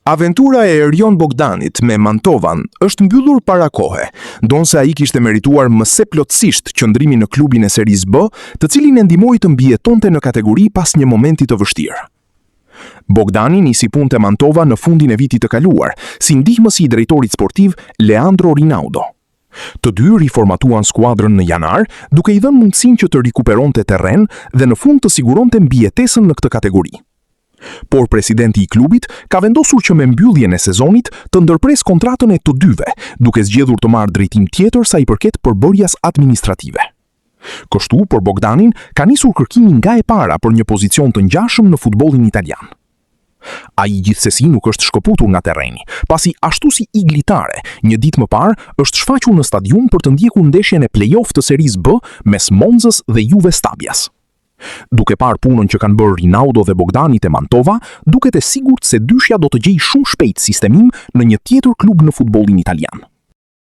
Aventura e Erjon Bogdanit me Mantovan është mbyllur para kohe, ndonse ai kishte merituar më së plotësisht qëndrimin në klubin e Serisë B, të cilin e ndihmoi të mbijetonte në kategori pas një momenti të vështirë. Bogdani nisi punë te Mantova në fundin e vitit të kaluar, si ndihmës i drejtorit sportiv Leandro Rinaudo. Të dy riformatuan skuadrën në janar, duke i dhënë mundësinë që të rikuperonte terren dhe në fund të siguronte mbijetesën në këtë kategori. Por presidenti i klubit ka vendosur që me mbylljen e sezonit të ndërpres kontratën e të dyve, duke zgjedhur të marrë drejtim tjetër sa i përket përbërjas administrative. Kështu, për Bogdanin, ka nisur kërkimin nga e para për një pozicion të ngjashëm në futbollin italian. Ai gjithsesi nuk është shkëputur nga terreni, pasi ashtu si Iglitare, një ditë më parë është shfaqur në stadium për të ndjekur ndeshjen e play-off të Serisë B mes Monzës dhe Juve Stabias. Duke parë punën që kanë bërë Rinaudo dhe Bogdani te Mantova, duket e sigurt se dyshja do të gjejë shumë shpejt sistemim në një tjetër klub në futbollin italian.